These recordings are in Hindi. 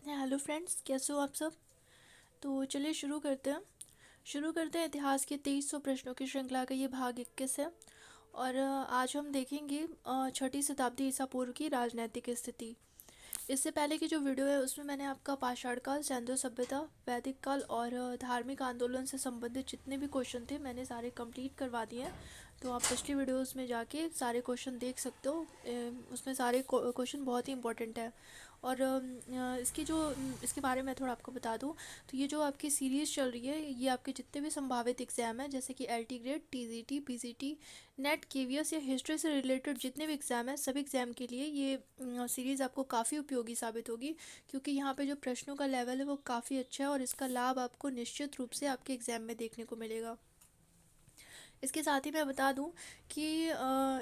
हेलो फ्रेंड्स, कैसे हो आप सब। तो चलिए शुरू करते हैं इतिहास के 2300 प्रश्नों की श्रृंखला का ये भाग 21 है। और आज हम देखेंगे छठी शताब्दी ईसा पूर्व की राजनैतिक स्थिति। इससे पहले की जो वीडियो है उसमें मैंने आपका पाषाण काल, सैंधव सभ्यता, वैदिक काल और धार्मिक आंदोलन से संबंधित जितने भी क्वेश्चन थे मैंने सारे कंप्लीट करवा दिए हैं। तो आप पिछली वीडियोस में जाके सारे क्वेश्चन देख सकते हो। उसमें सारे क्वेश्चन बहुत ही इंपॉर्टेंट है। और इसके बारे में थोड़ा आपको बता दूं, तो ये जो आपकी सीरीज़ चल रही है ये आपके जितने भी संभावित एग्ज़ाम हैं, जैसे कि LT grade, TGT, PGT, net, KVS या हिस्ट्री से रिलेटेड जितने भी एग्ज़ाम हैं सभी एग्ज़ाम के लिए ये सीरीज़ आपको काफ़ी उपयोगी साबित होगी। क्योंकि यहाँ पे जो प्रश्नों का लेवल है वो काफ़ी अच्छा है और इसका लाभ आपको निश्चित रूप से आपके एग्ज़ाम में देखने को मिलेगा। इसके साथ ही मैं बता दूं कि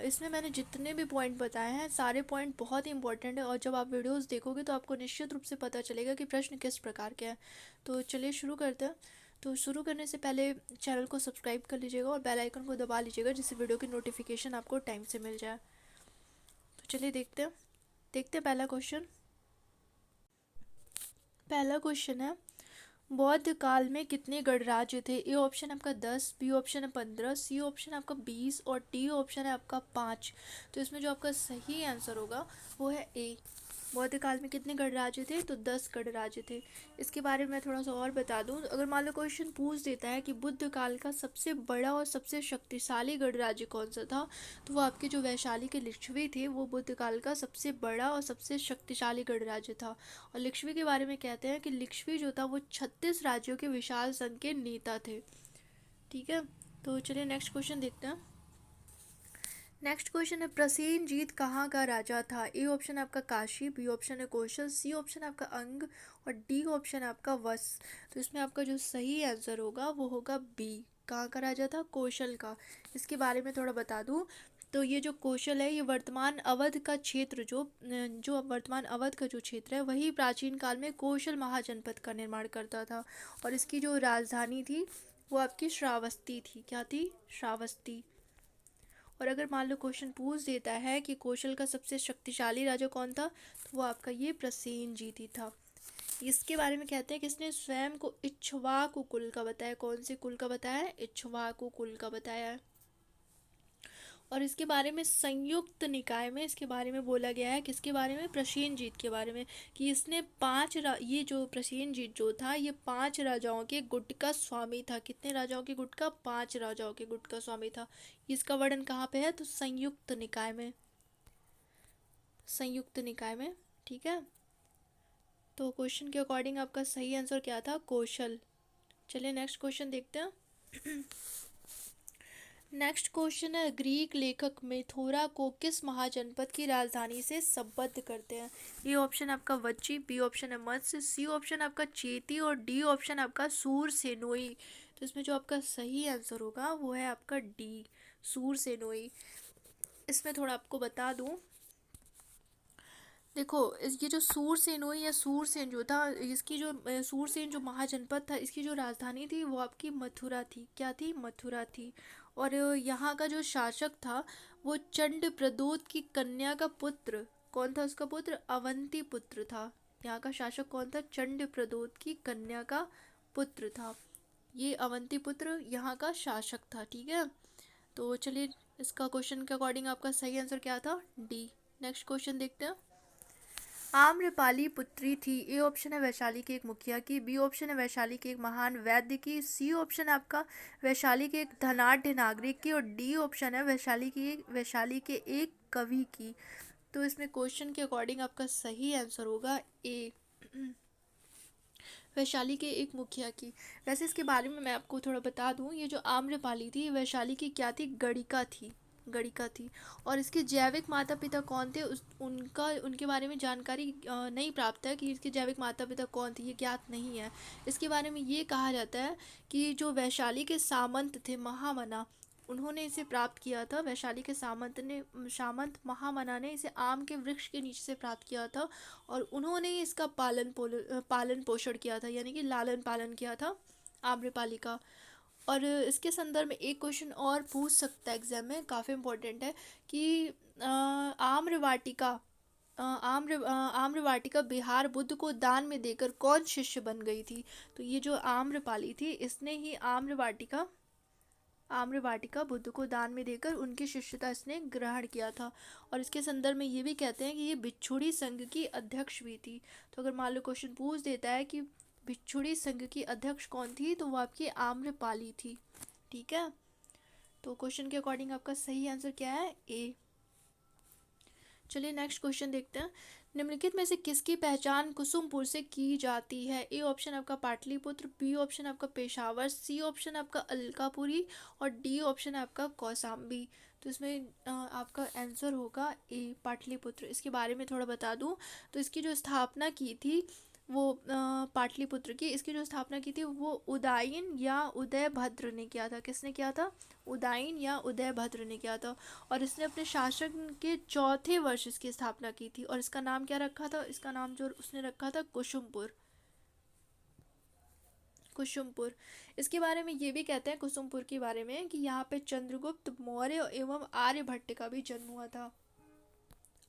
इसमें मैंने जितने भी पॉइंट बताए हैं सारे पॉइंट बहुत ही इंपॉर्टेंट है और जब आप वीडियोस देखोगे तो आपको निश्चित रूप से पता चलेगा कि प्रश्न किस प्रकार के हैं। तो चलिए शुरू करते हैं। तो शुरू करने से पहले चैनल को सब्सक्राइब कर लीजिएगा और बेल आइकन को दबा लीजिएगा जिससे वीडियो की नोटिफिकेशन आपको टाइम से मिल जाए। तो चलिए देखते हैं पहला क्वेश्चन है, बौद्ध काल में कितने गणराज्य थे। ए ऑप्शन आपका 10, बी ऑप्शन है 15, सी ऑप्शन आपका 20 और डी ऑप्शन है आपका 5। तो इसमें जो आपका सही आंसर होगा वो है ए। बौद्ध काल में कितने गणराज्य थे, तो 10 गणराज्य थे। इसके बारे में मैं थोड़ा सा और बता दूं, अगर मान लो क्वेश्चन पूछ देता है कि बुद्ध काल का सबसे बड़ा और सबसे शक्तिशाली गणराज्य कौन सा था, तो वो आपके जो वैशाली के लिच्छवी थे वो बुद्ध काल का सबसे बड़ा और सबसे शक्तिशाली गणराज्य था। और लिच्छवी के बारे में कहते हैं कि लिच्छवी जो था वो 36 राज्यों के विशाल संघ के नेता थे। ठीक है, तो चलिए नेक्स्ट क्वेश्चन देखते हैं। नेक्स्ट क्वेश्चन है, प्रसेनजीत कहाँ का राजा था। ए ऑप्शन आपका काशी, बी ऑप्शन है कौशल, सी ऑप्शन आपका अंग और डी ऑप्शन आपका वश। तो इसमें आपका जो सही आंसर होगा वो होगा बी। कहाँ का राजा था, कौशल का। इसके बारे में थोड़ा बता दूं, तो ये जो कौशल है ये वर्तमान अवध का क्षेत्र जो वर्तमान अवध का जो क्षेत्र है वही प्राचीन काल में कौशल महाजनपद का निर्माण करता था। और इसकी जो राजधानी थी वो आपकी श्रावस्ती थी। क्या थी, श्रावस्ती। और अगर मान लो क्वेश्चन पूछ देता है कि कौशल का सबसे शक्तिशाली राजा कौन था, तो वो आपका ये प्रसेनजीत ही था। इसके बारे में कहते हैं कि इसने स्वयं को इक्ष्वाकु कुल का बताया। कौन से कुल का बताया है, इक्ष्वाकु कुल का बताया है। और इसके बारे में संयुक्त निकाय में इसके बारे में बोला गया है, किसके बारे में, प्रसेनजीत के बारे में, कि इसने ये जो प्रसेनजीत जो था ये 5 राजाओं के गुट का स्वामी था। कितने राजाओं के गुट का, 5 राजाओं के गुट का स्वामी था। इसका वर्णन कहाँ पे है, तो संयुक्त निकाय में, संयुक्त निकाय में। ठीक है, तो क्वेश्चन के अकॉर्डिंग आपका सही आंसर क्या था, कौशल। चलिए नेक्स्ट क्वेश्चन देखते हैं। नेक्स्ट क्वेश्चन है, ग्रीक लेखक मेथोरा को किस महाजनपद की राजधानी से संबद्ध करते हैं। ये ऑप्शन आपका वज्जी, बी ऑप्शन है मत्स्य, सी ऑप्शन आपका चेती और डी ऑप्शन आपका सूर सेनोई। तो इसमें जो आपका सही आंसर होगा वो है आपका डी, सूर सेनोई। इसमें थोड़ा आपको बता दूं, देखो ये जो सूरसेन हुई या सूरसेन जो था इसकी जो सूरसेन जो महाजनपद था इसकी जो राजधानी थी वो आपकी मथुरा थी। क्या थी, मथुरा थी। और यहाँ का जो शासक था वो चंड प्रदोत की कन्या का पुत्र, कौन था उसका पुत्र, अवंती पुत्र था। यहाँ का शासक कौन था, चंड प्रदोत की कन्या का पुत्र था। ये अवंती पुत्र यहाँ का शासक था। ठीक है, तो चलिए इसका क्वेश्चन के अकॉर्डिंग आपका सही आंसर क्या था, डी। नेक्स्ट क्वेश्चन देखते हैं। आम्रपाली पुत्री थी। ए ऑप्शन है वैशाली के एक मुखिया की, बी ऑप्शन है वैशाली के एक महान वैद्य की, सी ऑप्शन है आपका वैशाली के एक धनाढ़ नागरिक की और डी ऑप्शन है वैशाली के एक कवि की। तो इसमें क्वेश्चन के अकॉर्डिंग आपका सही आंसर होगा ए, वैशाली के एक मुखिया की। वैसे इसके बारे में मैं आपको थोड़ा बता दूं, ये जो आम्रपाली थी वैशाली की क्या थी, गणिका थी, गणिका थी। और इसके जैविक माता पिता कौन थे, उनके बारे में जानकारी नहीं प्राप्त है कि इसके जैविक माता पिता कौन थे, ये ज्ञात नहीं है। इसके बारे में ये कहा जाता है कि जो वैशाली के सामंत थे महामना, उन्होंने इसे प्राप्त किया था। वैशाली के सामंत महामना ने इसे आम के वृक्ष के नीचे से प्राप्त किया था और उन्होंने ही इसका पालन पोषण किया था, यानी कि लालन पालन किया था आम्रपाली का। और इसके संदर्भ में एक क्वेश्चन और पूछ सकता है एग्जाम में, काफ़ी इम्पोर्टेंट है कि आम्रवाटिका आम्रवाटिका बिहार बुद्ध को दान में देकर कौन शिष्य बन गई थी? तो ये जो आम्रपाली थी इसने ही आम्रवाटिका बुद्ध को दान में देकर उनकी शिष्यता इसने ग्रहण किया था। और इसके संदर्भ में ये भी कहते हैं कि ये भिक्षुणी संघ की अध्यक्ष भी थी। तो अगर मान लो क्वेश्चन पूछ देता है कि भिक्षुणी संघ की अध्यक्ष कौन थी, तो वो आपकी आम्रपाली थी। ठीक है, तो क्वेश्चन के अकॉर्डिंग आपका सही आंसर क्या है? ए। चलिए नेक्स्ट क्वेश्चन देखते हैं। निम्नलिखित में से किसकी पहचान कुसुमपुर से की जाती है? ए ऑप्शन आपका पाटलिपुत्र, बी ऑप्शन आपका पेशावर, सी ऑप्शन आपका अलकापुरी और डी ऑप्शन आपका कौसाम्बी। तो इसमें आपका आंसर होगा ए पाटलिपुत्र। इसके बारे में थोड़ा बता दूं तो इसकी जो स्थापना की थी वो पाटलिपुत्र की, इसकी जो स्थापना की थी वो उदयन या उदयभद्र ने किया था। किसने किया था? उदयन या उदयभद्र ने किया था। और इसने अपने शासन के चौथे वर्ष इसकी स्थापना की थी। और इसका नाम क्या रखा था? इसका नाम जो उसने रखा था कुसुमपुर। कुसुमपुर। इसके बारे में ये भी कहते हैं कुसुमपुर के बारे में कि यहाँ पे चंद्रगुप्त मौर्य एवं आर्यभट्ट का भी जन्म हुआ था।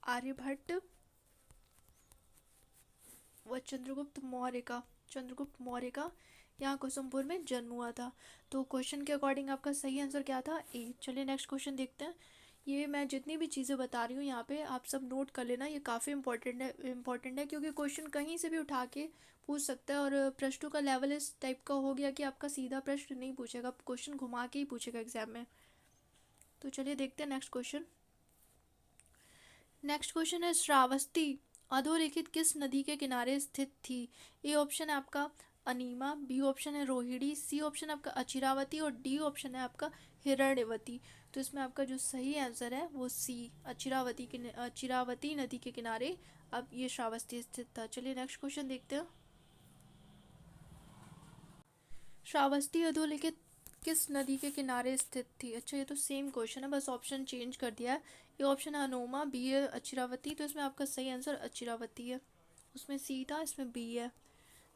आर्यभट्ट व चंद्रगुप्त मौर्य का यहाँ कुसुमपुर में जन्म हुआ था। तो क्वेश्चन के अकॉर्डिंग आपका सही आंसर क्या था? ए। चलिए नेक्स्ट क्वेश्चन देखते हैं। ये मैं जितनी भी चीज़ें बता रही हूँ यहाँ पे आप सब नोट कर लेना, ये काफ़ी इंपॉर्टेंट है क्योंकि क्वेश्चन कहीं से भी उठा के पूछ सकता है। और प्रश्नों का लेवल इस टाइप का हो गया कि आपका सीधा प्रश्न नहीं पूछेगा, क्वेश्चन घुमा के ही पूछेगा एग्जाम में। तो चलिए देखते हैं नेक्स्ट क्वेश्चन। नेक्स्ट क्वेश्चन है श्रावस्ती अधोरेखित किस नदी के किनारे स्थित थी? ए ऑप्शन है आपका अनीमा, बी ऑप्शन है रोहिणी, सी ऑप्शन आपका अचिरावती और डी ऑप्शन है आपका हिरण्यवती। तो इसमें आपका जो सही आंसर है वो सी अचिरावती नदी के किनारे अब ये श्रावस्ती स्थित था। चलिए नेक्स्ट क्वेश्चन देखते हैं। श्रावस्ती अधोलिखित किस नदी के किनारे स्थित थी? अच्छा, ये तो सेम क्वेश्चन है, बस ऑप्शन चेंज कर दिया है। ये ऑप्शन है अनोमा, बी है अचिरावती। तो इसमें आपका सही आंसर अचिरावती है। उसमें सी था, इसमें बी है।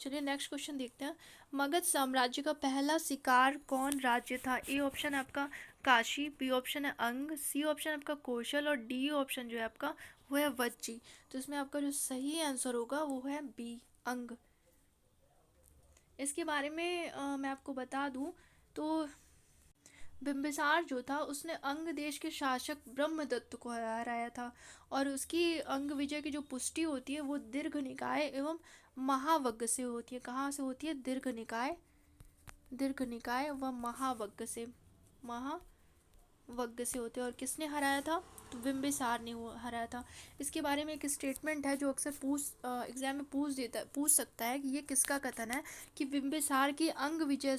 चलिए नेक्स्ट क्वेश्चन देखते हैं। मगध साम्राज्य का पहला शिकार कौन राज्य था? ए ऑप्शन है आपका काशी, बी ऑप्शन है अंग, सी ऑप्शन आपका कौशल और डी ऑप्शन जो है आपका वो है वज्जी। तो इसमें आपका जो सही आंसर होगा वो है बी अंग। इसके बारे में मैं आपको बता दूं तो बिंबिसार जो था उसने अंग देश के शासक ब्रह्मदत्त को हराया था। और उसकी अंग विजय की जो पुष्टि होती है वो दीर्घ निकाय एवं महावग्ग से होती है। कहाँ से होती है? दीर्घ निकाय व महावग्ग से होते हैं। और किसने हराया था? तो बिंबिसार ने हराया था। इसके बारे में एक स्टेटमेंट है जो अक्सर एग्जाम में पूछ सकता है कि ये किसका कथन है कि बिंबिसार की अंग विजय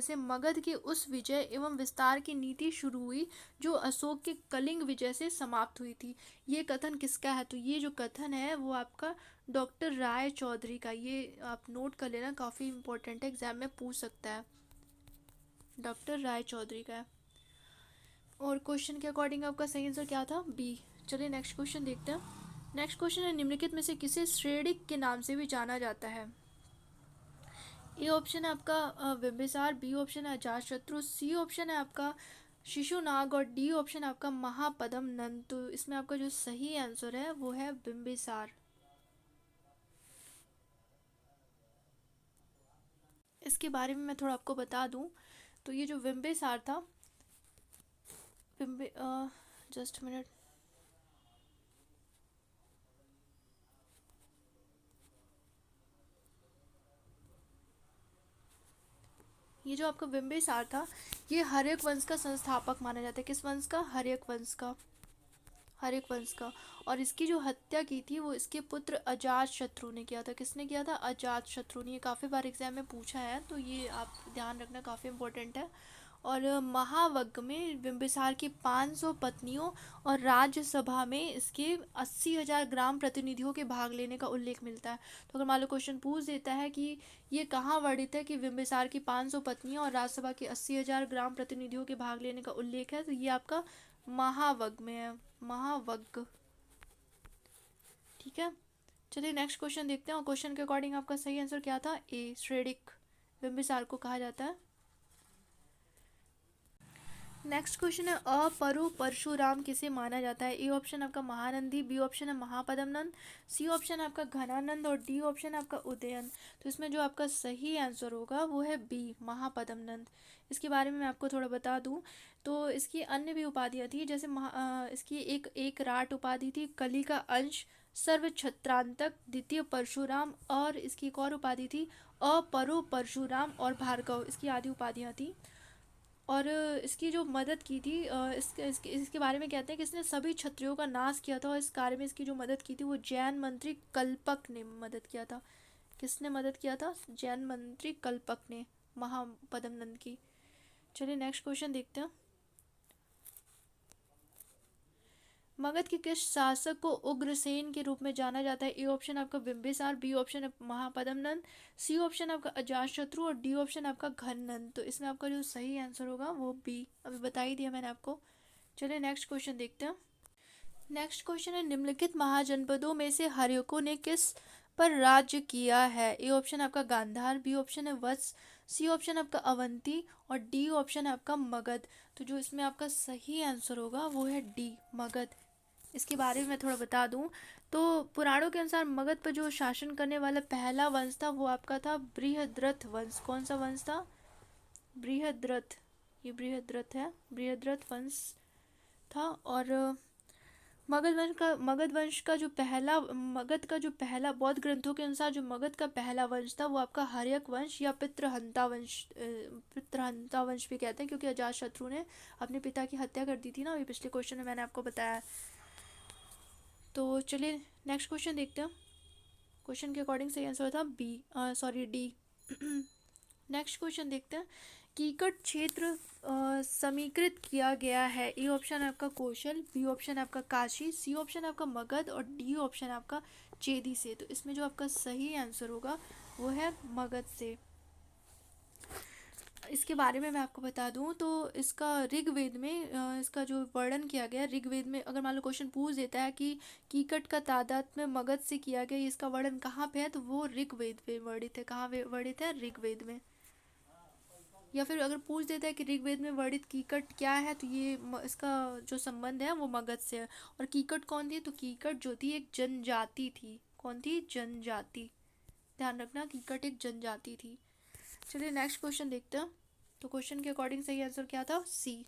से मगध की उस विजय एवं विस्तार की नीति शुरू हुई जो अशोक के कलिंग विजय से समाप्त हुई थी। ये कथन किसका है? तो ये जो कथन है वो आपका डॉक्टर राय चौधरी का। ये आप नोट कर लेना, काफ़ी इंपॉर्टेंट है, एग्जाम में पूछ सकता है। डॉक्टर राय चौधरी का है। और क्वेश्चन के अकॉर्डिंग आपका सही आंसर क्या था? बी। चलिए नेक्स्ट क्वेश्चन देखते हैं। नेक्स्ट क्वेश्चन है निम्नलिखित में से किसे श्रेणिक के नाम से भी जाना जाता है? ए ऑप्शन है आपका बिंबिसार, बी ऑप्शन है अजातशत्रु, सी ऑप्शन है आपका शिशुनाग और डी ऑप्शन आपका महापद्म नंद। तो इसमें आपका जो सही आंसर है वो है बिंबिसार। इसके बारे में मैं थोड़ा आपको बता दूं तो ये जो बिंबिसार था, जस्ट मिनट, ये जो आपका बिंबिसार था ये हर्यक वंश का संस्थापक माना जाता है। किस वंश का? हर्यक वंश का। और इसकी जो हत्या की थी वो इसके पुत्र अजातशत्रु ने किया था। किसने किया था? अजातशत्रु ने। ये काफ़ी बार एग्जाम में पूछा है तो ये आप ध्यान रखना, काफ़ी इंपॉर्टेंट है। और महावग्ग में बिंबिसार की 500 पत्नियों और राज्यसभा में इसके 80,000 ग्राम प्रतिनिधियों के भाग लेने का उल्लेख मिलता है। तो अगर मान लो क्वेश्चन पूछ देता है कि ये कहाँ वर्णित है कि बिंबिसार की 500 पत्नियों और राज्यसभा के 80,000 ग्राम प्रतिनिधियों के भाग लेने का उल्लेख है, तो ये आपका महावग्ग में है, महावग्ग। ठीक है, चलिए नेक्स्ट क्वेश्चन देखते हैं। और क्वेश्चन के अकॉर्डिंग आपका सही आंसर क्या था? ए श्रेणिक बिंबिसार को कहा जाता है। नेक्स्ट क्वेश्चन है अपरु परशुराम किसे माना जाता है? ए ऑप्शन आपका महानंदी, बी ऑप्शन है महापद्मनंद, सी ऑप्शन है आपका घनानंद और डी ऑप्शन है आपका उदयन। तो इसमें जो आपका सही आंसर होगा वो है बी महापद्मनंद। इसके बारे में मैं आपको थोड़ा बता दूं तो इसकी अन्य भी उपाधियां थी, जैसे इसकी एक राट उपाधि थी, कली का अंश, सर्व छत्रांतक, द्वितीय परशुराम, और इसकी एक और उपाधि थी अपरु परशुराम और भार्गव। इसकी आदि उपाधियां थी। और इसकी जो मदद की थी इसके बारे में कहते हैं कि इसने सभी क्षत्रियों का नाश किया था, और इस कार्य में इसकी जो मदद की थी वो जैन मंत्री कल्पक ने मदद किया था। किसने मदद किया था? जैन मंत्री कल्पक ने महापद्मनंद की। चलिए नेक्स्ट क्वेश्चन देखते हैं। मगध के किस शासक को उग्रसेन के रूप में जाना जाता है? ए ऑप्शन आपका बिंबिसार, बी ऑप्शन है महापद्मनंद, सी ऑप्शन आपका अजातशत्रु और डी ऑप्शन आपका घननंद। तो इसमें आपका जो सही आंसर होगा वो बी, अभी बता ही दिया मैंने आपको। चलिए नेक्स्ट क्वेश्चन देखते हैं। नेक्स्ट क्वेश्चन है निम्नलिखित महाजनपदों में से हर्यकों ने किस पर राज्य किया है? ए ऑप्शन आपका गांधार, बी ऑप्शन है वत्स, सी ऑप्शन आपका अवंती और डी ऑप्शन है आपका मगध। तो जो इसमें आपका सही आंसर होगा वो है डी मगध। इसके बारे में मैं थोड़ा बता दूं तो पुराणों के अनुसार मगध पर जो शासन करने वाला पहला वंश था वो आपका था बृहद्रथ वंश। कौन सा वंश था? बृहद्रथ। ये बृहद्रथ है, बृहद्रथ वंश था। और मगध का जो पहला बौद्ध ग्रंथों के अनुसार जो मगध का पहला वंश था वो आपका हर्यक वंश या पितृहंता वंश भी कहते हैं, क्योंकि अजातशत्रु ने अपने पिता की हत्या कर दी थी ना, अभी पिछले क्वेश्चन में मैंने आपको बताया। तो चलिए नेक्स्ट क्वेश्चन देखते हैं। क्वेश्चन के अकॉर्डिंग सही आंसर था डी। नेक्स्ट क्वेश्चन देखते हैं। कीकट क्षेत्र समीकृत किया गया है? ए ऑप्शन आपका कौशल, बी ऑप्शन आपका काशी, सी ऑप्शन आपका मगध और डी ऑप्शन आपका चेदी से। तो इसमें जो आपका सही आंसर होगा वो है मगध से। इसके बारे में मैं आपको बता दूं तो इसका ऋग्वेद में इसका जो वर्णन किया गया ऋग्वेद में, अगर मान लो क्वेश्चन पूछ देता है कि कीकट का तादात्म्य मगध से किया गया, इसका वर्णन कहाँ पे है, तो वो ऋग्वेद में वर्णित है। कहाँ वर्णित है? ऋग्वेद में। या फिर अगर पूछ देता है कि ऋग्वेद में वर्णित कीकट क्या है, तो ये इसका जो संबंध है वो मगध से है। और कीकट कौन थी? तो कीकट जो थी एक जनजाति थी। कौन थी? जनजाति। ध्यान रखना, कीकट एक जनजाति थी। चलिए नेक्स्ट क्वेश्चन देखते हैं। तो क्वेश्चन के अकॉर्डिंग सही आंसर क्या था? सी।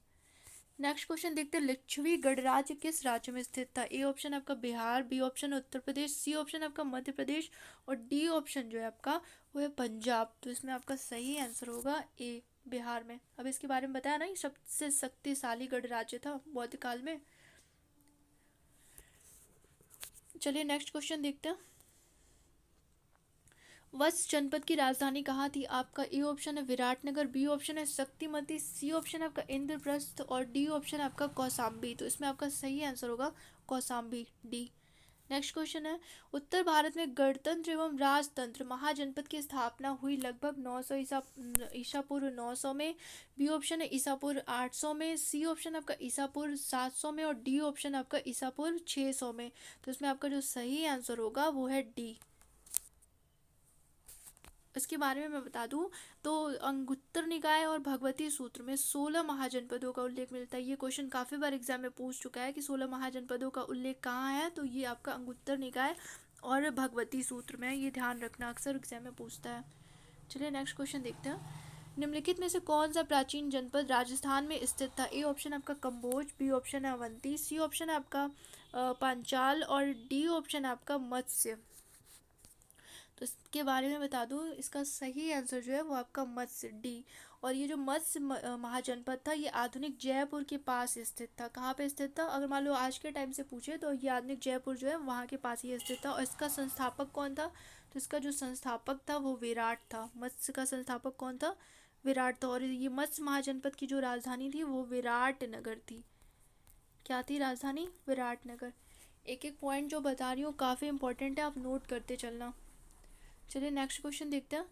नेक्स्ट क्वेश्चन देखते हैं। लिच्छवी गणराज्य किस राज्य में स्थित था? ए ऑप्शन आपका Bihar, B option Uttar Pradesh, C option आपका मध्य प्रदेश और डी ऑप्शन जो है आपका वो है पंजाब। तो इसमें आपका सही आंसर होगा ए बिहार में। अब इसके बारे में बताया ना, ये सबसे शक्तिशाली गणराज्य था बौद्ध काल में। चलिए नेक्स्ट क्वेश्चन देखते हैं। वत्स जनपद की राजधानी कहाँ थी? आपका ए ऑप्शन है विराटनगर, बी ऑप्शन है शक्तिमती, सी ऑप्शन आपका इंद्रप्रस्थ और डी ऑप्शन आपका कौसाम्बी। तो इसमें आपका सही आंसर होगा कौसाम्बी, डी। नेक्स्ट क्वेश्चन है। उत्तर भारत में गणतंत्र एवं राजतंत्र महाजनपद की स्थापना हुई लगभग 900 ईसा पूर्व 900 में, बी ऑप्शन है ईसा पूर्व 800 में, सी ऑप्शन आपका ईसा पूर्व 700 में और डी ऑप्शन आपका ईसा पूर्व 600 में। तो इसमें आपका जो सही आंसर होगा वो है डी। इसके बारे में मैं बता दूं तो अंगुत्तर निकाय और भगवती सूत्र में 16 महाजनपदों का उल्लेख मिलता है। ये क्वेश्चन काफ़ी बार एग्जाम में पूछ चुका है कि 16 महाजनपदों का उल्लेख कहाँ है, तो ये आपका अंगुत्तर निकाय और भगवती सूत्र में। ये ध्यान रखना, अक्सर एग्जाम में पूछता है। चलिए नेक्स्ट क्वेश्चन देखते हैं। निम्नलिखित में से कौन सा प्राचीन जनपद राजस्थान में स्थित था? ए ऑप्शन आपका कम्बोज, बी ऑप्शन है अवंती, सी ऑप्शन है आपका पांचाल और डी ऑप्शन आपका मत्स्य। तो इसके बारे में बता दूं, इसका सही आंसर जो है वो आपका मत्स्य, डी। और ये जो मत्स्य महाजनपद था ये आधुनिक जयपुर के पास स्थित था। कहाँ पे स्थित था? अगर मान लो आज के टाइम से पूछे तो ये आधुनिक जयपुर जो है वहाँ के पास ही स्थित था। और इसका संस्थापक कौन था? तो इसका जो संस्थापक था वो विराट था। मत्स्य का संस्थापक कौन था? विराट था। और ये मत्स्य महाजनपद की जो राजधानी थी वो विराट नगर थी। क्या थी राजधानी? विराट नगर। एक एक पॉइंट जो बता रही हूँ काफ़ी इंपॉर्टेंट है, आप नोट करते चलना। चलिए नेक्स्ट क्वेश्चन देखते हैं।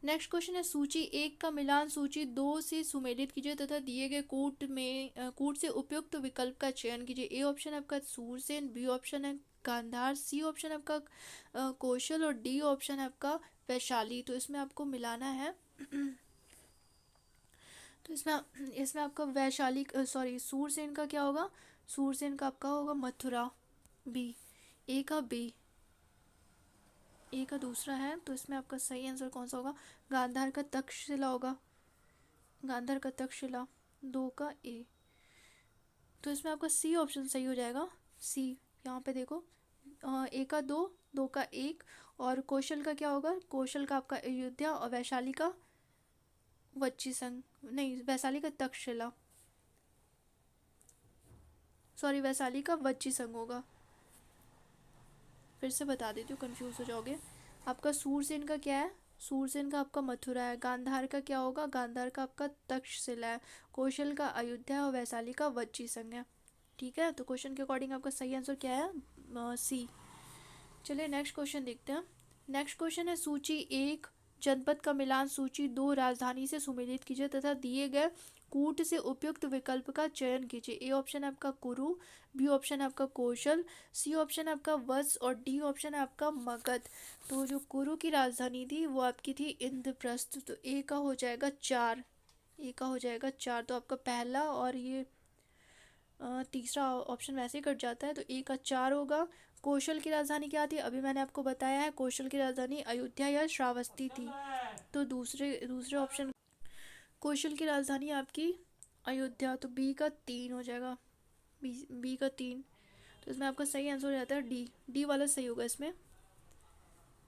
नेक्स्ट क्वेश्चन है सूची 1 का मिलान सूची 2 से सुमेलित कीजिए तथा दिए गए कूट से उपयुक्त विकल्प का चयन कीजिए। ए ऑप्शन आपका सूरसेन, बी ऑप्शन है गांधार, सी ऑप्शन आपका कौशल और डी ऑप्शन आपका वैशाली। तो इसमें आपको मिलाना है। तो इसमें इसमें आपका वैशाली सॉरी सूरसेन का क्या होगा, सूरसेन का आपका होगा मथुरा, बी। ए का बी, ए का दूसरा है, तो इसमें आपका सही आंसर कौन सा होगा, गांधार का तक्षशिला होगा, गांधार का तक्षशिला, दो का ए। तो इसमें आपका सी ऑप्शन सही हो जाएगा, सी। यहाँ पे देखो, ए का दो, दो का एक, और कौशल का क्या होगा, कौशल का आपका अयोध्या, और वैशाली का वच्ची संघ, नहीं वैशाली का तक्षशिला, सॉरी वैशाली का वच्ची संघ होगा। फिर से बता देती हूँ, कंफ्यूज हो जाओगे। आपका सूरसेन का क्या है, सूरसेन का आपका मथुरा है, गांधार का क्या होगा, गांधार का आपका तक्षशिला है, कौशल का अयोध्या, और वैशाली का वच्ची संघ है। ठीक है, तो क्वेश्चन के अकॉर्डिंग आपका सही आंसर क्या है, सी। चलिए नेक्स्ट क्वेश्चन देखते हैं। नेक्स्ट क्वेश्चन है, सूची एक जनपद का मिलान सूची दो राजधानी से सुमेलित कीजिए तथा दिए गए कूट से उपयुक्त विकल्प का चयन कीजिए। ए ऑप्शन है आपका कुरु, बी ऑप्शन है आपका कौशल, सी ऑप्शन है आपका वत्स, और डी ऑप्शन है आपका मगध। तो जो कुरु की राजधानी थी वो आपकी थी इंद्रप्रस्थ, तो ए का हो जाएगा चार, ए का हो जाएगा चार। तो आपका पहला और ये तीसरा ऑप्शन वैसे ही कट जाता है, तो ए का चार होगा। कौशल की राजधानी क्या थी, अभी मैंने आपको बताया है, कौशल की राजधानी अयोध्या या श्रावस्ती थी। तो दूसरे दूसरे ऑप्शन, कौशल की राजधानी आपकी अयोध्या, तो बी का तीन हो जाएगा, बी का तीन। तो इसमें आपका सही आंसर हो जाता है डी, डी वाला सही होगा, इसमें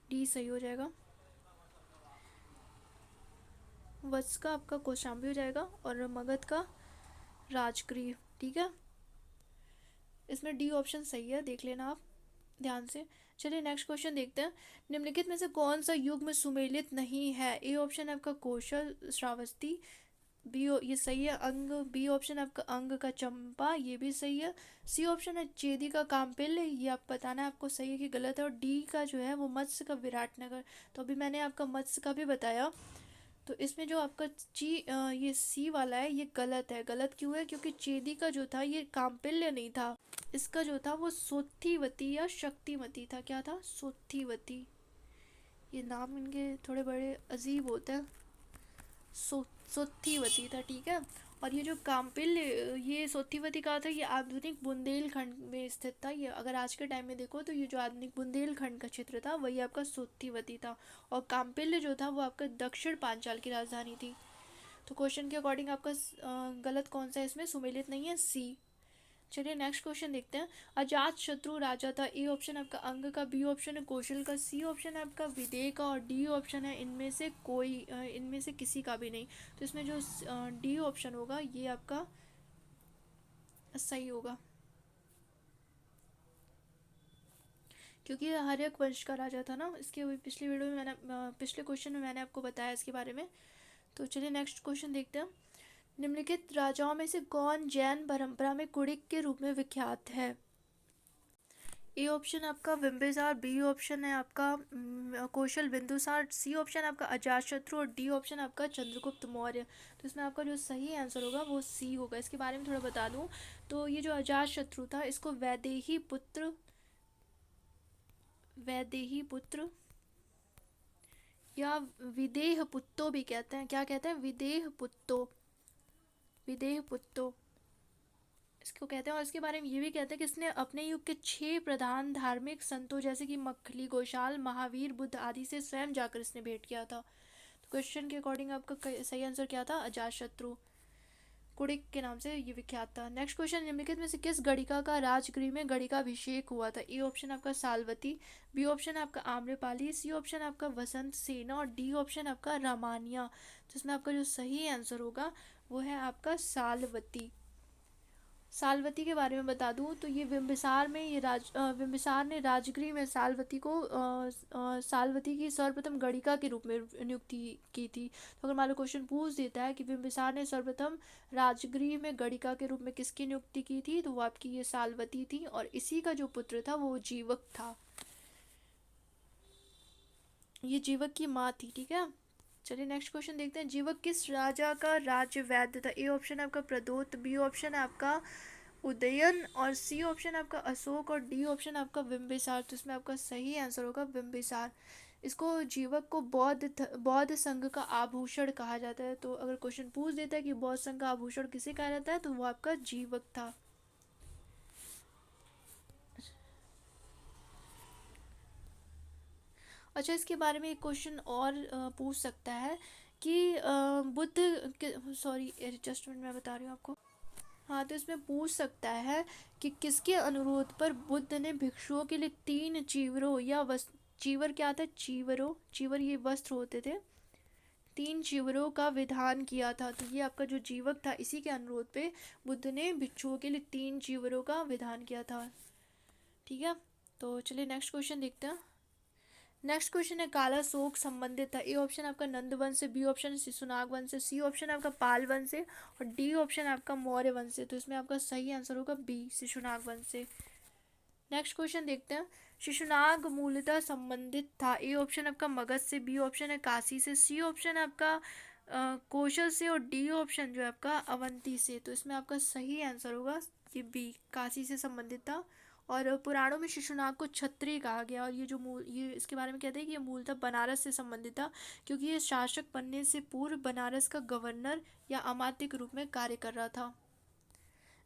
डी सही हो जाएगा। वत्स का आपका कौशाम्बी हो जाएगा, और मगध का राजगृह। ठीक है, इसमें डी ऑप्शन सही है, देख लेना आप ध्यान से। चलिए नेक्स्ट क्वेश्चन देखते हैं। निम्नलिखित में से कौन सा युग में सुमेलित नहीं है। ए ऑप्शन है आपका कौशल श्रावस्ती, बी ये सही है अंग, बी ऑप्शन है आपका अंग का चंपा, ये भी सही है। सी ऑप्शन है चेदी का काम्पिल्य, ये आप बताना है आपको सही है कि गलत है। और डी का जो है वो मत्स्य का विराटनगर। तो अभी मैंने आपका मत्स्य का भी बताया, तो इसमें जो आपका ये सी वाला है ये गलत है। गलत क्यों है, क्योंकि चेदी का जो था ये काम्पिल्य नहीं था, इसका जो था वो सोत्थीवती या शक्तिमती था। क्या था, सोत्थीवती। ये नाम इनके थोड़े बड़े अजीब होते हैं, सोत्थीवती था। ठीक है, और ये जो काम्पिल्य, ये सोत्थीवती का था, ये आधुनिक बुंदेलखंड में स्थित था। ये अगर आज के टाइम में देखो तो ये जो आधुनिक बुंदेलखंड का क्षेत्र था वही आपका सोत्थीवती था, और काम्पिल्य जो था वो आपका दक्षिण पांचाल की राजधानी थी। तो क्वेश्चन के अकॉर्डिंग आपका गलत कौन सा है, इसमें सुमेलित नहीं है, सी। चलिए नेक्स्ट क्वेश्चन देखते हैं। अजात शत्रु राजा था। ए ऑप्शन आपका अंग का, बी ऑप्शन है कौशल का, सी ऑप्शन है आपका विदेह का, और डी ऑप्शन है इनमें से कोई इनमें से किसी का भी नहीं। तो इसमें जो डी ऑप्शन होगा ये आपका सही होगा, क्योंकि ये हर्यक वंश का राजा था ना। इसके पिछले वीडियो में मैंने पिछले क्वेश्चन में मैंने आपको बताया इसके बारे में। तो चलिए नेक्स्ट क्वेश्चन देखते हैं। निम्नलिखित राजाओं में से कौन जैन परंपरा में कुड़िक के रूप में विख्यात है। ए ऑप्शन आपका बिंबिसार, बी ऑप्शन है आपका कौशल बिंदुसार, सी ऑप्शन आपका अजातशत्रु, और डी ऑप्शन आपका चंद्रगुप्त मौर्य। तो इसमें आपका जो सही आंसर होगा वो सी होगा। इसके बारे में थोड़ा बता दूं, तो ये जो अजातशत्रु था इसको वैदेही पुत्र या विदेह पुत्तो भी कहते हैं। क्या कहते हैं, विदेह पुत्तो, विदेह पुत्तो इसको कहते हैं। और इसके बारे में ये भी कहते हैं कि इसने अपने युग के 6 प्रधान धार्मिक संतों जैसे कि मखली गोशाल, महावीर, बुद्ध आदि से स्वयं जाकर इसने भेंट किया था। तो क्वेश्चन के अकॉर्डिंग आपका सही आंसर क्या था, अजातशत्रु कुड़िक के नाम से ये विख्यात था। नेक्स्ट क्वेश्चन, निम्नलिखित में से किस गणिका का राजगृह में गणिकाभिषेक हुआ था। ए ऑप्शन आपका सालवती, बी ऑप्शन आपका आम्रपाली, सी ऑप्शन आपका वसंत सेना, और डी ऑप्शन आपका रामानिया। तो इसमें आपका जो सही आंसर होगा वो है आपका सालवती। सालवती के बारे में बता दूं तो ये बिंबिसार में बिंबिसार ने राजगृह में सालवती को सालवती की सर्वप्रथम गणिका के रूप में नियुक्ति की थी। तो अगर मान लो क्वेश्चन पूछ देता है कि बिंबिसार ने सर्वप्रथम राजगृह में गणिका के रूप में किसकी नियुक्ति की थी, तो वो आपकी ये सालवती थी, और इसी का जो पुत्र था वो जीवक था, ये जीवक की माँ थी। ठीक है, चलिए नेक्स्ट क्वेश्चन देखते हैं। जीवक किस राजा का राज्य वैद्य था। ए ऑप्शन है आपका प्रदोत, बी ऑप्शन है आपका उदयन, और सी ऑप्शन आपका अशोक, और डी ऑप्शन आपका बिंबिसार। तो इसमें आपका सही आंसर होगा बिंबिसार। इसको जीवक को बौद्ध संघ का आभूषण कहा जाता है। तो अगर क्वेश्चन पूछ देता है कि बौद्ध संघ का आभूषण किसे कहा जाता है, तो वो आपका जीवक था। अच्छा, इसके बारे में एक क्वेश्चन और पूछ सकता है कि बुद्ध, सॉरी जस्ट मिनट, मैं बता रही हूँ आपको। हाँ, तो इसमें पूछ सकता है कि किसके अनुरोध पर बुद्ध ने भिक्षुओं के लिए 3 चीवरों या वस्त्र, चीवर क्या था, चीवरों, चीवर ये वस्त्र होते थे, 3 चीवरों का विधान किया था। तो ये आपका जो जीवक था, इसी के अनुरोध पे बुद्ध ने भिक्षुओं के लिए 3 चीवरों का विधान किया था। ठीक है, तो चलिए नेक्स्ट क्वेश्चन देखते हैं। नेक्स्ट क्वेश्चन है काला शोक संबंधित था। ए ऑप्शन आपका नंद वंश से, बी ऑप्शन शिशुनाग वंश से, सी ऑप्शन आपका पाल वंश से और डी ऑप्शन आपका मौर्य वंश से। तो इसमें आपका सही आंसर होगा बी, शिशुनाग वंश से। नेक्स्ट क्वेश्चन देखते हैं। शिशुनाग मूलतः संबंधित था। ए ऑप्शन आपका मगध से, बी ऑप्शन है काशी से, सी ऑप्शन है आपका कौशल से और डी ऑप्शन जो है आपका अवंती से। तो इसमें आपका सही आंसर होगा ये बी, काशी से संबंधित था। और पुराणों में शिशुनाग को क्षत्रिय कहा गया। और ये जो मूल, ये इसके बारे में कहते हैं कि ये मूलतः बनारस से संबंधित था, क्योंकि ये शासक बनने से पूर्व बनारस का गवर्नर या अमात्य के रूप में कार्य कर रहा था।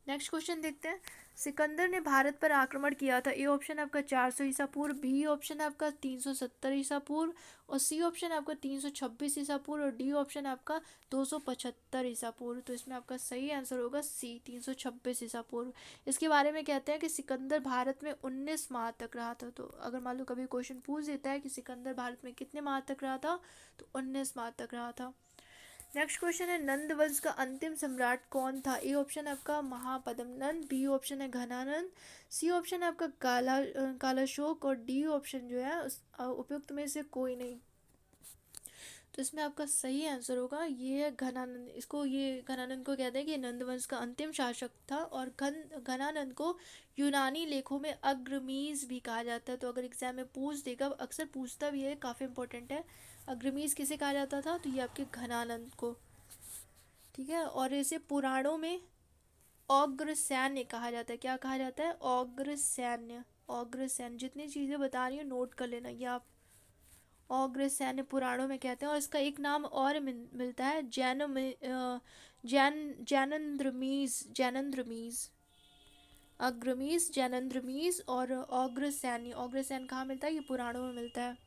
नेक्स्ट क्वेश्चन देखते हैं। सिकंदर ने भारत पर आक्रमण किया था। ए ऑप्शन आपका 400 ईसा पूर्व, बी ऑप्शन आपका 370 ईसा पूर्व और सी ऑप्शन आपका 326 ईसा पूर्व और डी ऑप्शन आपका 275 ईसा पूर्व। तो इसमें आपका सही आंसर होगा सी, 326 ईसा पूर्व। इसके बारे में कहते हैं कि सिकंदर भारत में 19 माह तक रहा था। तो अगर मान लो कभी क्वेश्चन पूछ देता है कि सिकंदर भारत में कितने माह तक रहा था, तो 19 माह तक रहा था। नेक्स्ट क्वेश्चन है नंद वंश का अंतिम सम्राट कौन था। ए ऑप्शन आपका महापद्म नंद, बी ऑप्शन है घनानंद, सी ऑप्शन है आपका कालाशोक और डी ऑप्शन जो है उपयुक्त में से कोई नहीं। तो इसमें आपका सही आंसर होगा ये है घनानंद। इसको, ये घनानंद को कहते हैं कि ये नंद वंश का अंतिम शासक था। और घनानंद को यूनानी लेखों में अग्रमीज भी कहा जाता है। तो अगर एग्जाम में पूछ देगा, अक्सर पूछता भी है, काफ़ी इंपॉर्टेंट है, अग्रमीज किसे कहा जाता था, तो ये आपके घनानंद को। ठीक है, और इसे पुराणों में औग्र सैन्य कहा जाता है। क्या कहा जाता है, औग्र सैन्य। औग्र सैन्य, जितनी चीज़ें बता रही हूँ नोट कर लेना ये आप। औग्र सैन्य पुराणों में कहते हैं। और इसका एक नाम और मिलता है, जैनंद्रमीज, जैनंद्रमीज, अग्रमीज, जैनंद्रमीज और औग्र सैन्य। औग्र सैन्य कहाँ मिलता है, ये पुराणों में मिलता है।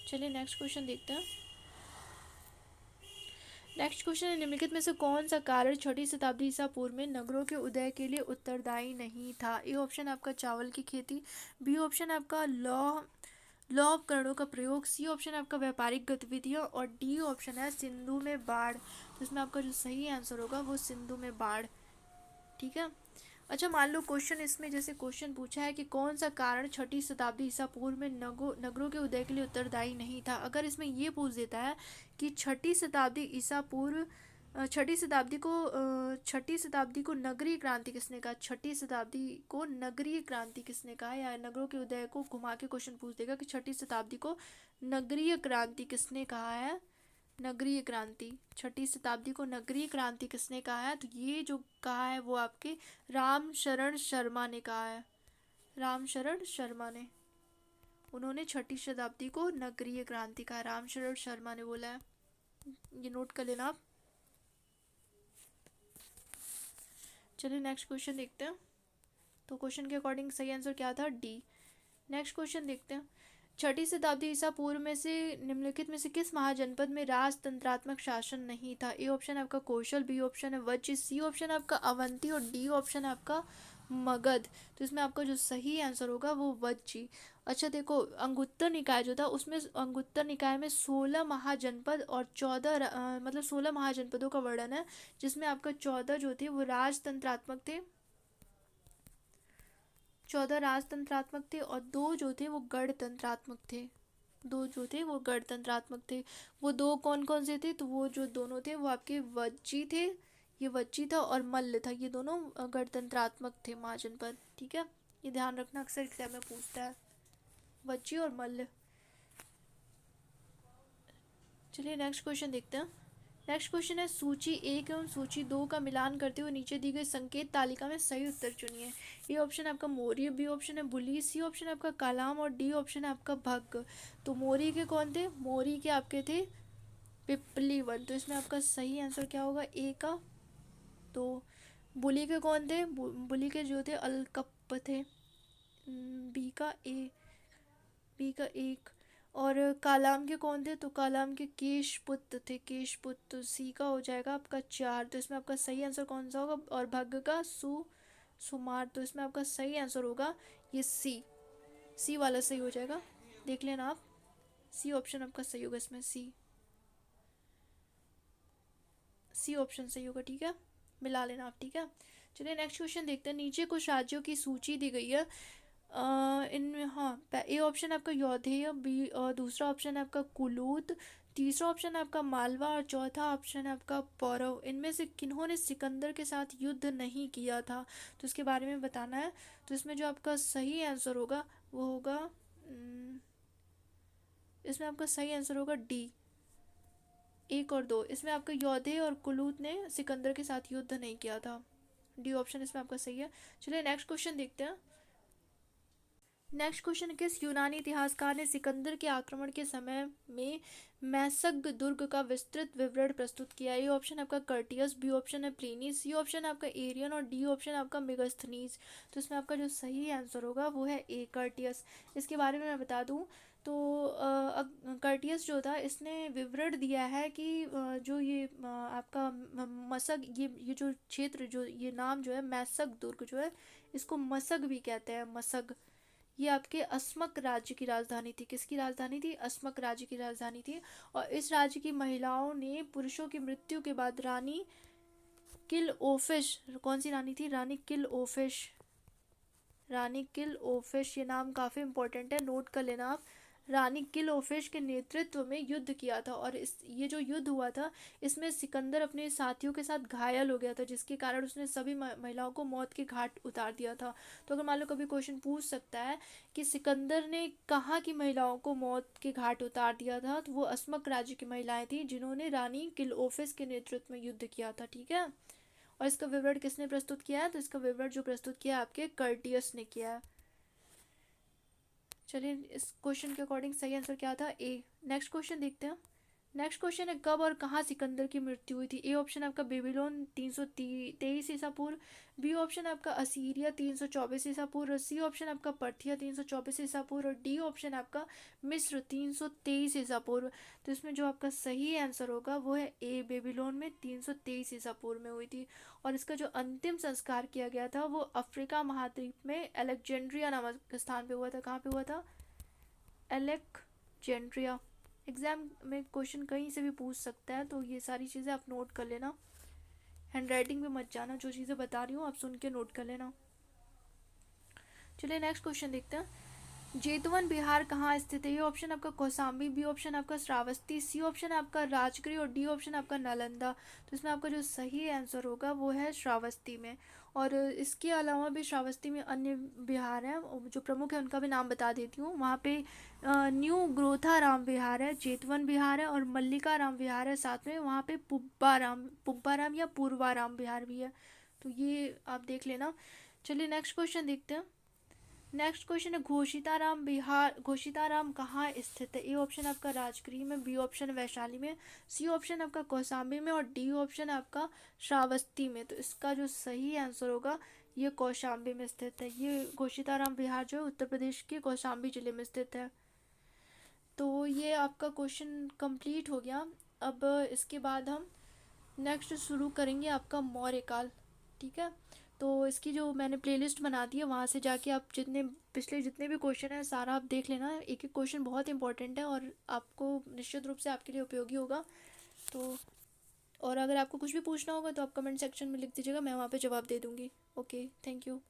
चलिए नेक्स्ट क्वेश्चन देखते हैं। नेक्स्ट क्वेश्चन है निम्नलिखित में से कौन सा कारण 6वीं शताब्दी ईसा पूर्व में नगरों के उदय के लिए उत्तरदायी नहीं था। ए ऑप्शन आपका चावल की खेती, बी ऑप्शन आपका लौह उपकरणों का प्रयोग, सी ऑप्शन आपका व्यापारिक गतिविधियां और डी ऑप्शन है सिंधु में बाढ़। तो इसमें आपका जो सही आंसर होगा वो सिंधु में बाढ़। ठीक है। अच्छा, मान लो क्वेश्चन इसमें जैसे क्वेश्चन पूछा है कि कौन सा कारण 6वीं शताब्दी ईसा पूर्व में नगरों के उदय के लिए उत्तरदायी नहीं था। अगर इसमें ये पूछ देता है कि 6वीं शताब्दी ईसा पूर्व, 6वीं शताब्दी को नगरीय क्रांति किसने कहा, 6वीं शताब्दी को नगरीय क्रांति किसने कहा, या नगरों के उदय को घुमा के क्वेश्चन पूछ देगा कि 6वीं शताब्दी को नगरीय क्रांति किसने कहा है, नगरीय क्रांति, 6वीं शताब्दी को नगरीय क्रांति किसने कहा है, तो ये जो कहा है वो आपके राम शरण शर्मा ने कहा है। राम शरण शर्मा ने, उन्होंने 6वीं शताब्दी को नगरीय क्रांति कहा, राम शरण शर्मा ने बोला है। ये नोट कर लेना आप। चलिए नेक्स्ट क्वेश्चन देखते हैं। तो क्वेश्चन के अकॉर्डिंग सही आंसर क्या था, डी। नेक्स्ट क्वेश्चन देखते हैं। 6वीं शताब्दी ईसा पूर्व में से निम्नलिखित में से किस महाजनपद में राजतंत्रात्मक शासन नहीं था। ए ऑप्शन आपका कौशल, बी ऑप्शन है वज्र, सी ऑप्शन आपका अवंती और डी ऑप्शन है आपका मगध। तो इसमें आपका जो सही आंसर होगा वो वज्र। अच्छा देखो, अंगुत्तर निकाय जो था उसमें, अंगुत्तर निकाय में 16 महाजनपद और 14 मतलब 16 महाजनपदों का वर्णन है, जिसमें आपका 14 जो थे वो राजतंत्रात्मक थे, 14 राजतंत्रात्मक थे और 2 जो थे वो गणतंत्रात्मक थे। 2 जो थे वो गणतंत्रात्मक थे। वो 2 कौन कौन से थे, तो वो जो दोनों थे वो आपके वज्जी थे, ये वज्जी था और मल्ल था, ये दोनों गणतंत्रात्मक थे महाजनपद। ठीक है, ये ध्यान रखना, अक्सर एग्जाम में पूछता है, वज्जी और मल्ल। चलिए नेक्स्ट क्वेश्चन देखते हैं। नेक्स्ट क्वेश्चन है सूची 1 एवं सूची 2 का मिलान करते हुए नीचे दी गई संकेत तालिका में सही उत्तर चुनिए। ए ऑप्शन है आपका मौर्य, बी ऑप्शन है बुली, सी ऑप्शन है आपका कालाम और डी ऑप्शन है आपका भग्ग। तो मौर्य के कौन थे? मौर्य के आपके थे पिपली वन। तो इसमें आपका सही आंसर क्या होगा? ए का। तो बुली के कौन थे? बुली के जो थे अलकप्प थे। बी का ए, बी का एक। और कालाम के कौन थे? तो कालाम के केशपुत्र थे, केशपुत्र। तो सी का हो जाएगा आपका 4। तो इसमें आपका सही आंसर कौन सा होगा? और भग्ग का सुमार। तो इसमें आपका सही आंसर होगा ये सी वाला सही हो जाएगा। देख लेना आप, सी ऑप्शन आपका सही होगा इसमें। सी ऑप्शन सही होगा, ठीक है, मिला लेना आप, ठीक है। चलिए नेक्स्ट क्वेश्चन देखते हैं। नीचे कुछ राज्यों की सूची दी गई है, इनमें हाँ ए ऑप्शन आपका यौधेय, बी दूसरा ऑप्शन है आपका कुलूत, तीसरा ऑप्शन है आपका मालवा और चौथा ऑप्शन है आपका पौरव। इनमें से किन्होंने सिकंदर के साथ युद्ध नहीं किया था? तो इसके बारे में बताना है। तो इसमें जो आपका सही आंसर होगा वो होगा इसमें आपका सही आंसर होगा डी, 1 और 2। इसमें आपका यौधेय और कुलूत ने सिकंदर के साथ युद्ध नहीं किया था। डी ऑप्शन इसमें आपका सही है। चलिए नेक्स्ट क्वेश्चन देखते हैं। नेक्स्ट क्वेश्चन, किस यूनानी इतिहासकार ने सिकंदर के आक्रमण के समय में मैसग दुर्ग का विस्तृत विवरण प्रस्तुत किया? ए ऑप्शन आपका कर्टियस, बी ऑप्शन है प्लिनी, सी ऑप्शन आपका एरियन और डी ऑप्शन आपका मेगास्थनीज। तो इसमें आपका जो सही आंसर होगा वो है ए कर्टियस। इसके बारे में मैं बता दूं तो कर्टियस जो था इसने विवरण दिया है कि जो ये आपका मसग, ये जो क्षेत्र, जो ये नाम जो है मैसग दुर्ग जो है, इसको मसग भी कहते हैं, मसग। ये आपके अस्मक राज्य की राजधानी थी। किसकी राजधानी थी? अस्मक राज्य की राजधानी थी। और इस राज्य की महिलाओं ने पुरुषों की मृत्यु के बाद रानी किल ओफिश, कौन सी रानी थी? रानी किल ओफिश, रानी किल ओफिश, ये नाम काफ़ी इंपॉर्टेंट है, नोट कर लेना आप। रानी किल ओफिश के नेतृत्व में युद्ध किया था। और ये जो युद्ध हुआ था इसमें सिकंदर अपने साथियों के साथ घायल हो गया था, जिसके कारण उसने सभी महिलाओं को मौत के घाट उतार दिया था। तो अगर मान लो कभी क्वेश्चन पूछ सकता है कि सिकंदर ने कहाँ की महिलाओं को मौत के घाट उतार दिया था, तो वो अस्मक राज्य की महिलाएं थी जिन्होंने रानी किल ओफिस के नेतृत्व में युद्ध किया था, ठीक है। और इसका विवरण किसने प्रस्तुत किया है? तो इसका विवरण जो प्रस्तुत किया है आपके कर्टियस ने किया है। चलिए इस क्वेश्चन के अकॉर्डिंग सही आंसर क्या था? ए। नेक्स्ट क्वेश्चन देखते हैं। नेक्स्ट क्वेश्चन है कब और कहाँ सिकंदर की मृत्यु हुई थी? ए ऑप्शन आपका बेबीलोन 323 ईसा पूर्व, बी ऑप्शन आपका असीरिया 324 ईसा पूर्व, सी ऑप्शन आपका पर्थिया 324 ईसा पूर्व और डी ऑप्शन आपका मिस्र 323 ईसा पूर्व। तो इसमें जो आपका सही आंसर होगा वो है ए, बेबीलोन में 323 ईसा पूर्व में हुई थी। और इसका जो अंतिम संस्कार किया गया था वो अफ्रीका महाद्वीप में अलेक्जेंड्रिया नामक स्थान पे हुआ था। कहाँ पे हुआ था? अलेक्जेंड्रिया। एग्जाम में क्वेश्चन कहीं से भी पूछ सकता है, तो ये सारी चीज़ें आप नोट कर लेना। हैंड राइटिंग में मत जाना, जो चीज़ें बता रही हूँ आप सुन के नोट कर लेना। चलिए नेक्स्ट क्वेश्चन देखते हैं। जेतवन बिहार कहाँ स्थित है? ये ऑप्शन आपका कौसाम्बी, बी ऑप्शन आपका श्रावस्ती, सी ऑप्शन आपका राजगिरी और डी ऑप्शन आपका नालंदा। तो इसमें आपका जो सही आंसर होगा वो है श्रावस्ती में। और इसके अलावा भी श्रावस्ती में अन्य बिहार हैं जो प्रमुख है, उनका भी नाम बता देती हूँ। वहाँ पे न्यू ग्रोथाराम विहार है, जेतवन बिहार है और मल्लिकाराम विहार है, साथ में वहाँ पे पुब्बाराम या पूर्वाराम विहार भी है। तो ये आप देख लेना। चलिए नेक्स्ट क्वेश्चन देखते हैं। नेक्स्ट क्वेश्चन है घोषिताराम कहाँ स्थित है? ए ऑप्शन आपका राजगृह में, बी ऑप्शन वैशाली में, सी ऑप्शन आपका कौसाम्बी में और डी ऑप्शन आपका श्रावस्ती में। तो इसका जो सही आंसर होगा ये कौशाम्बी में स्थित है। ये घोषिताराम विहार जो है उत्तर प्रदेश के कौशाम्बी जिले में स्थित है। तो ये आपका क्वेश्चन कंप्लीट हो गया। अब इसके बाद हम नेक्स्ट शुरू करेंगे आपका मौर्य काल, ठीक है। तो इसकी जो मैंने प्लेलिस्ट बना दी है वहाँ से जाके आप पिछले जितने भी क्वेश्चन हैं सारा आप देख लेना। एक एक क्वेश्चन बहुत इंपॉर्टेंट है और आपको निश्चित रूप से आपके लिए उपयोगी होगा। तो और अगर आपको कुछ भी पूछना होगा तो आप कमेंट सेक्शन में लिख दीजिएगा, मैं वहाँ पे जवाब दे दूँगी। Okay, thank you.